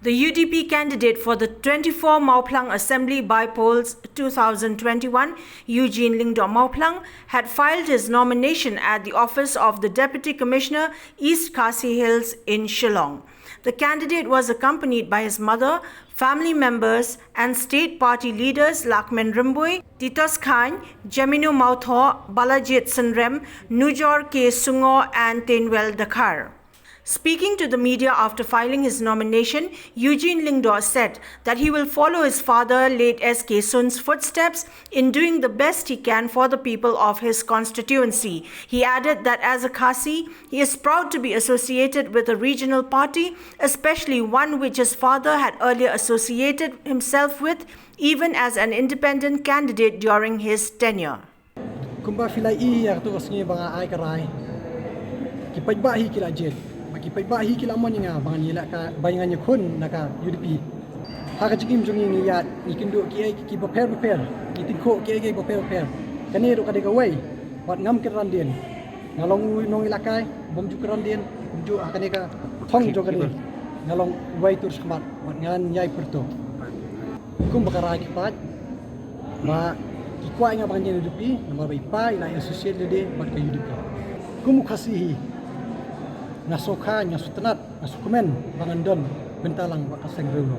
The UDP candidate for the 24 Mawphlang Assembly by polls 2021, Eugene Mawphlang, had filed his nomination at the office of the Deputy Commissioner, East KHASI Hills in Shillong. The candidate was accompanied by his mother, family members and state party leaders LAHKMEN RYMBUI, TITOS CHYNE, JEMINO MAWTHOH, BALAJIED SYNREM, NUKOR SUNGOH and TEINWELL DKHAR. Speaking to the media after filing his nomination, Eugene LYNGDOH said that he will follow his father, late S.K. Sun's footsteps in doing the best he can for the people of his constituency. He added that as a KHASI, he is proud to be associated with a regional party, especially one which his father had earlier associated himself with, even as an independent candidate during his tenure. Kumba filai iya tu kasnya banga ai karai. Kipai bahi kila jet. Kipai bahi kila man nga bang nila ka bayangan kun naka UDP. Haka jikim jongi ni yat ikindo ki ki baper itinko ki baper kanero ka dega way wat ngam keran din ngalong nong ilakay bomju keran din bomju akane ka thong jogani ngalong way tur smat wat ngan yai perto kum bakara ki pat ma ki kwa nga bang UDP nomor ipa ina associate de bat ka UDP kum khasihi nasokha nya sutenat nasukumen bangandon bentalang bakaseng reuno